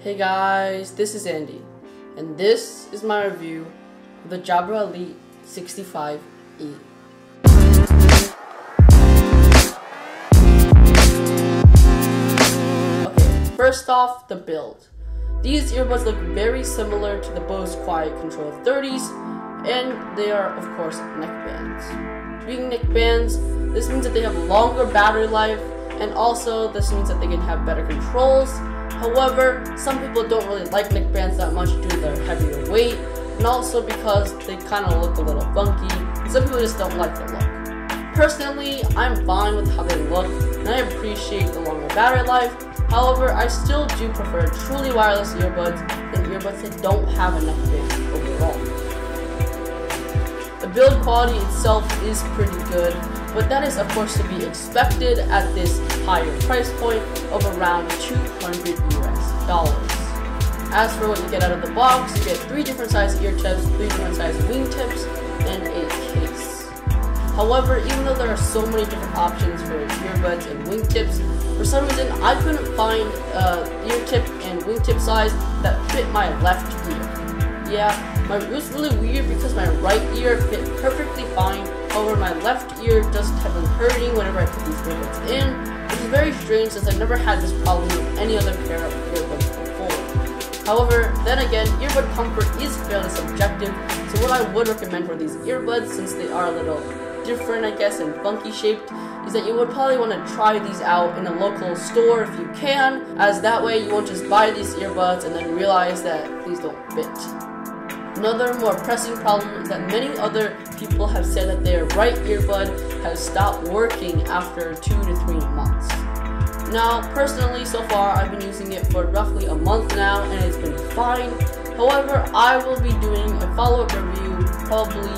Hey guys, this is Andy, and this is my review of the Jabra Elite 65E. Okay, first off, the build. These earbuds look very similar to the Bose Quiet Control 30s, and they are, of course, neckbands. Being neckbands, this means that they have longer battery life, and also this means that they can have better controls. However, some people don't really like neckbands that much due to their heavier weight, and also because they kind of look a little funky, and some people just don't like the look. Personally, I'm fine with how they look, and I appreciate the longer battery life. However, I still do prefer truly wireless earbuds than earbuds that don't have a neckband overall. The build quality itself is pretty good, but that is of course to be expected at this higher price point of around $200 US. As for what you get out of the box, you get 3 different size ear tips, 3 different size wingtips, and a case. However, even though there are so many different options for earbuds and wingtips, for some reason I couldn't find ear tip and wingtip size that fit my left ear. Yeah, it was really weird because my right ear fit perfectly fine. However, my left ear just had been hurting whenever I put these earbuds in, which is very strange since I've never had this problem with any other pair of earbuds before. However, then again, earbud comfort is fairly subjective, so what I would recommend for these earbuds, since they are a little different, I guess, and funky shaped, is that you would probably want to try these out in a local store if you can, as that way you won't just buy these earbuds and then realize that these don't fit. Another more pressing problem is that many other people have said that their right earbud has stopped working after 2 to 3 months. Now, personally, so far I've been using it for roughly a month now and it's been fine. However, I will be doing a follow-up review probably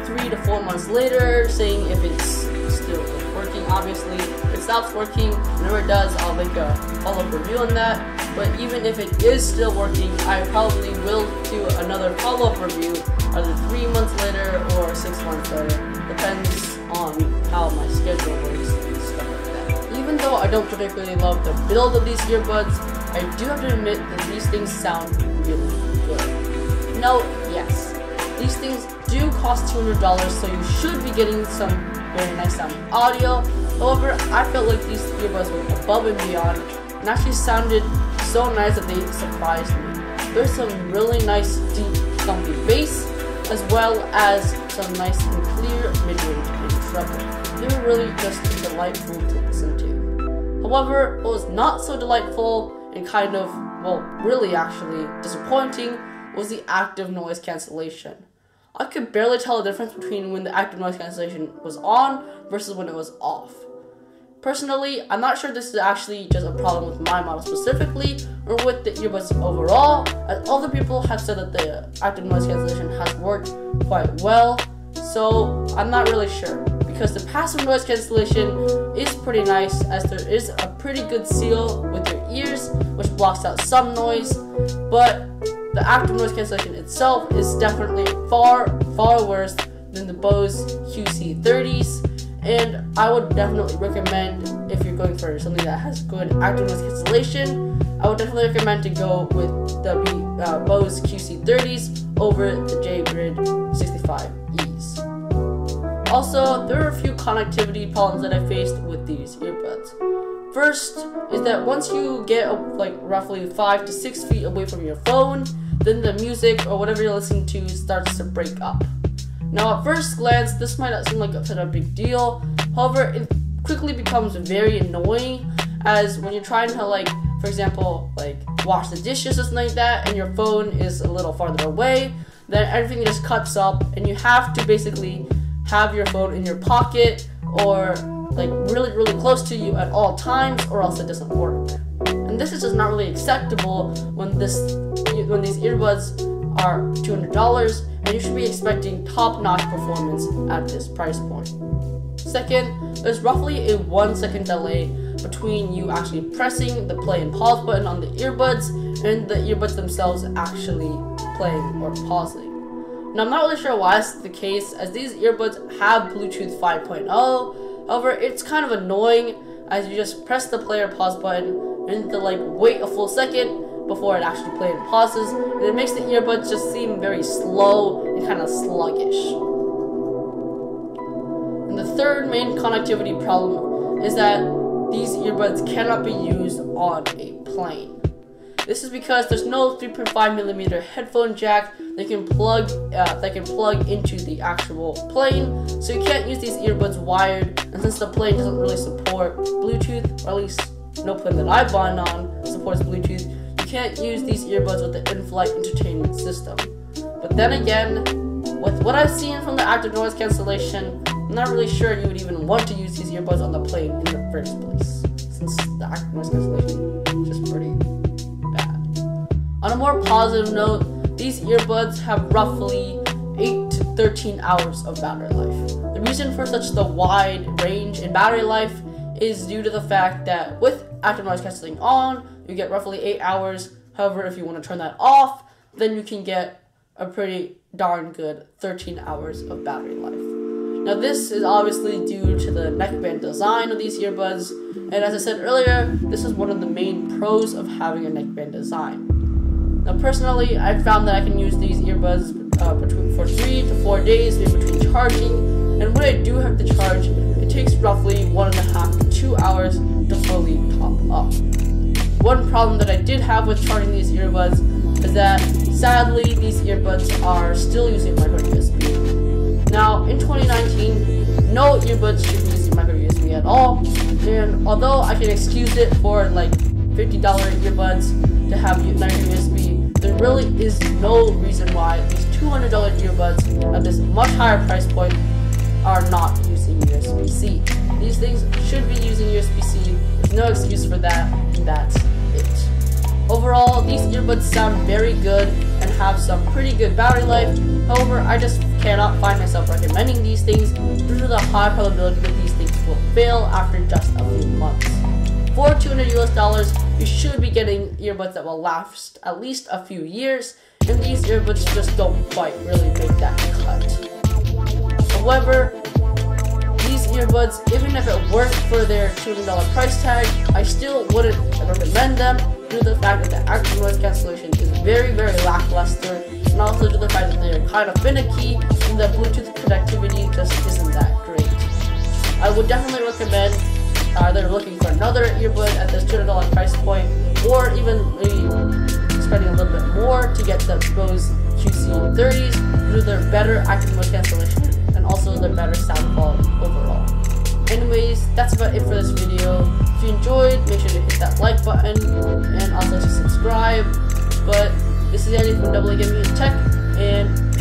3 to 4 months later, saying if it's still working. Obviously, if it stops working, whenever it does, I'll make a follow-up review on that. But even if it is still working, I probably will do another follow-up review either 3 months later or 6 months later. Depends on how my schedule works and stuff like that. Even though I don't particularly love the build of these earbuds, I do have to admit that these things sound really good. Now, yes, these things do cost $200, so you should be getting some very nice sounding audio. However, I felt like these earbuds were above and beyond and actually sounded so nice that they surprised me. There's some really nice deep thumpy bass, as well as some nice and clear mid-range and treble. They were really just delightful to listen to. However, what was not so delightful and kind of, well, really actually disappointing was the active noise cancellation. I could barely tell the difference between when the active noise cancellation was on versus when it was off. Personally, I'm not sure this is actually just a problem with my model specifically or with the earbuds overall, as other people have said that the active noise cancellation has worked quite well, so I'm not really sure. Because the passive noise cancellation is pretty nice, as there is a pretty good seal with your ears, which blocks out some noise, but the active noise cancellation itself is definitely far worse than the Bose QC30s. And I would definitely recommend, if you're going for something that has good active noise cancellation, I would definitely recommend to go with the Bose QC30s over the Jabra 65Es. Also, there are a few connectivity problems that I faced with these earbuds. First is that once you get like roughly 5 to 6 feet away from your phone, then the music or whatever you're listening to starts to break up. Now, at first glance, this might not seem like such a big deal. However, it quickly becomes very annoying, as when you're trying to, like, for example, like wash the dishes or something like that, and your phone is a little farther away, then everything just cuts up, and you have to basically have your phone in your pocket or like really close to you at all times, or else it doesn't work. And this is just not really acceptable when these earbuds are $200, and you should be expecting top-notch performance at this price point. Second, there's roughly a 1 second delay between you actually pressing the play and pause button on the earbuds and the earbuds themselves actually playing or pausing. Now, I'm not really sure why this is the case, as these earbuds have Bluetooth 5.0. However, it's kind of annoying as you just press the play or pause button and to like wait a full second, before it actually plays and pauses, and it makes the earbuds just seem very slow and kind of sluggish. And the third main connectivity problem is that these earbuds cannot be used on a plane. This is because there's no 3.5mm headphone jack that can plug into the actual plane, so you can't use these earbuds wired. And since the plane doesn't really support Bluetooth, or at least no plane that I've gone on supports Bluetooth, you can't use these earbuds with the in-flight entertainment system. But then again, with what I've seen from the active noise cancellation, I'm not really sure you would even want to use these earbuds on the plane in the first place, since the active noise cancellation is just pretty bad. On a more positive note, these earbuds have roughly 8 to 13 hours of battery life. The reason for such the wide range in battery life is due to the fact that with active noise cancelling on, you get roughly 8 hours. However, if you want to turn that off, then you can get a pretty darn good 13 hours of battery life. Now this is obviously due to the neckband design of these earbuds, and as I said earlier, this is one of the main pros of having a neckband design. Now personally, I found that I can use these earbuds for 3 to 4 days in between charging, and when I do have to charge, it takes roughly 1.5 to 2 hours to fully top up. One problem that I did have with charging these earbuds is that sadly these earbuds are still using micro USB. Now in 2019, no earbuds should be using micro USB at all, and although I can excuse it for like $50 earbuds to have micro USB, there really is no reason why these $200 earbuds at this much higher price point are not using USB-C. These things should be using USB-C. There's no excuse for that, and that's it. Overall, these earbuds sound very good and have some pretty good battery life. However, I just cannot find myself recommending these things due to the high probability that these things will fail after just a few months. For $200 you should be getting earbuds that will last at least a few years, and these earbuds just don't quite really make that cut. However, these earbuds, even if it worked for their $200 price tag, I still wouldn't recommend them due to the fact that the active noise cancellation is very, very lackluster, and also due to the fact that they're kind of finicky and the Bluetooth connectivity just isn't that great. I would definitely recommend either looking for another earbud at this $200 price point, or even maybe spending a little bit more to get the Bose QC30s due to their better active noise cancellation and also their better sound quality overall. Anyways, that's about it for this video. If you enjoyed, make sure to hit that like button and also to subscribe. But this is Andy from AAGT Tech, and